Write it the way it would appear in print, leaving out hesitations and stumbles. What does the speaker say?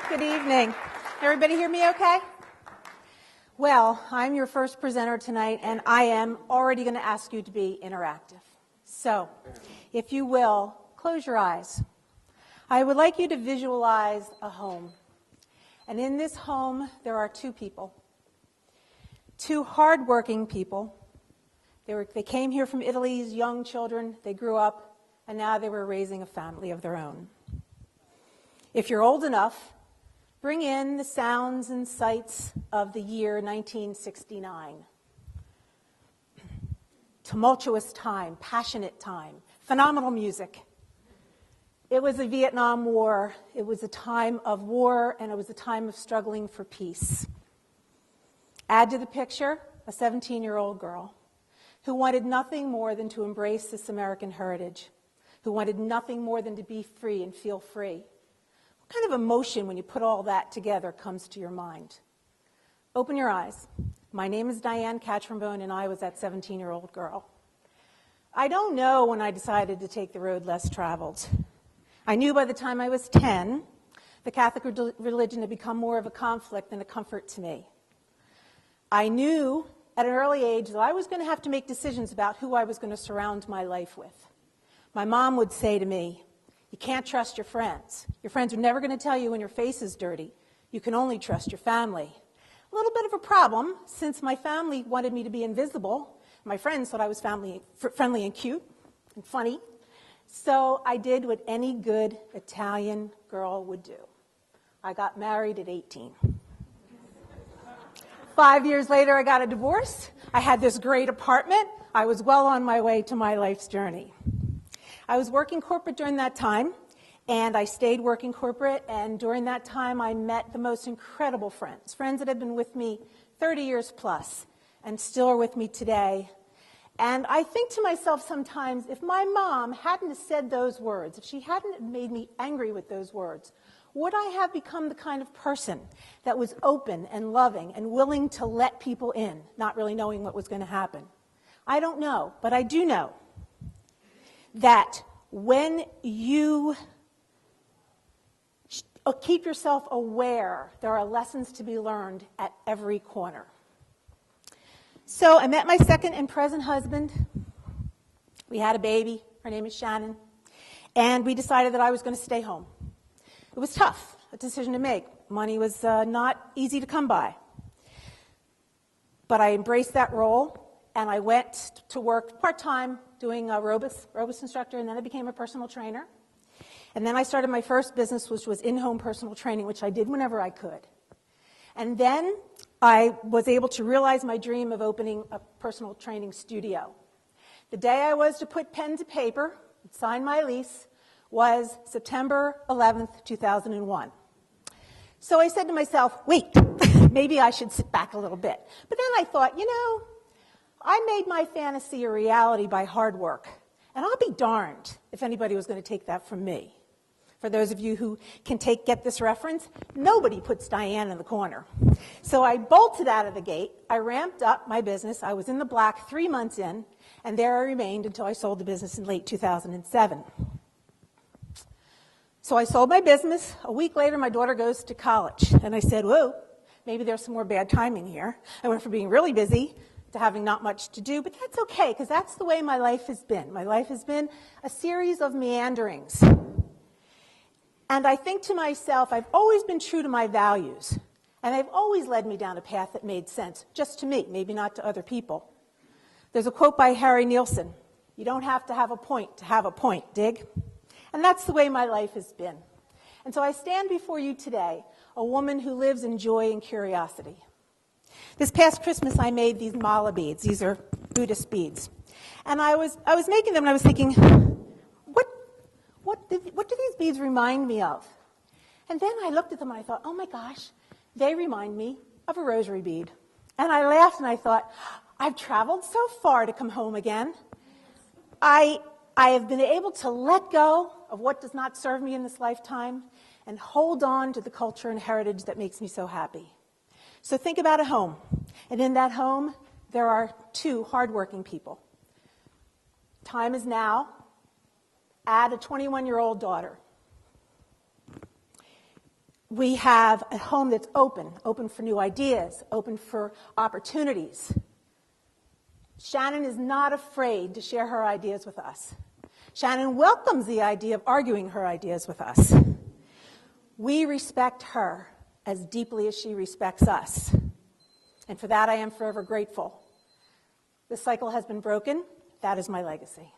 Good evening. Everybody hear me okay? Well, I'm your first presenter tonight, and I am already going to ask you to be interactive. So, if you will, close your eyes. I would like you to visualize a home. And in this home, there are two people. Two hardworking people. They came here from Italy as young children. They grew up, and now they were raising a family of their own. If you're old enough, bring in the sounds and sights of the year 1969. Tumultuous time, passionate time, phenomenal music. It was the Vietnam War. It was a time of war, and it was a time of struggling for peace. Add to the picture a 17-year-old girl who wanted nothing more than to embrace this American heritage, who wanted nothing more than to be free and feel free. What kind of emotion, when you put all that together, comes to your mind? Open your eyes. My name is Diane Catrambone, and I was that 17-year-old girl. I don't know when I decided to take the road less traveled. I knew by the time I was 10, the Catholic religion had become more of a conflict than a comfort to me. I knew at an early age that I was going to have to make decisions about who I was going to surround my life with. My mom would say to me, "You can't trust your friends. Your friends are never going to tell you when your face is dirty. You can only trust your family." A little bit of a problem, since my family wanted me to be invisible. My friends thought I was friendly and cute and funny. So I did what any good Italian girl would do. I got married at 18. 5 years later, I got a divorce. I had this great apartment. I was well on my way to my life's journey. I was working corporate during that time, and I stayed working corporate, and during that time I met the most incredible friends that have been with me 30 years plus and still are with me today. And I think to myself sometimes, if my mom hadn't have said those words, if she hadn't made me angry with those words, would I have become the kind of person that was open and loving and willing to let people in, not really knowing what was going to happen? I don't know, but I do know that when you keep yourself aware, there are lessons to be learned at every corner. So I met my second and present husband. We had a baby. Her name is Shannon. And we decided that I was going to stay home. It was tough, a decision to make. Money was not easy to come by. But I embraced that role, and I went to work part-time doing a aerobics instructor, and then I became a personal trainer. And then I started my first business, which was in-home personal training, which I did whenever I could. And then I was able to realize my dream of opening a personal training studio. The day I was to put pen to paper and sign my lease was September 11th, 2001. So I said to myself, wait, maybe I should sit back a little bit. But then I thought, I made my fantasy a reality by hard work, and I'll be darned if anybody was going to take that from me. For those of you who can get this reference, nobody puts Diane in the corner. So I bolted out of the gate. I ramped up my business. I was in the black 3 months in, and there I remained until I sold the business in late 2007. So I sold my business. A week later, my daughter goes to college, and I said, whoa, maybe there's some more bad timing here. I went from being really busy to having not much to do, but that's okay, because that's the way my life has been. My life has been a series of meanderings. And I think to myself, I've always been true to my values, and they've always led me down a path that made sense, just to me, maybe not to other people. There's a quote by Harry Nielsen, "You don't have to have a point to have a point, dig?" And that's the way my life has been. And so I stand before you today, a woman who lives in joy and curiosity. This past Christmas, I made these mala beads. These are Buddhist beads. And I was making them, and I was thinking, what do these beads remind me of? And then I looked at them, and I thought, oh my gosh, they remind me of a rosary bead. And I laughed, and I thought, I've traveled so far to come home again. I have been able to let go of what does not serve me in this lifetime and hold on to the culture and heritage that makes me so happy. So think about a home. And in that home, there are two hardworking people. Time is now. Add a 21-year-old daughter. We have a home that's open for new ideas, open for opportunities. Shannon is not afraid to share her ideas with us. Shannon welcomes the idea of arguing her ideas with us. We respect her as deeply as she respects us. And for that, I am forever grateful. The cycle has been broken. That is my legacy.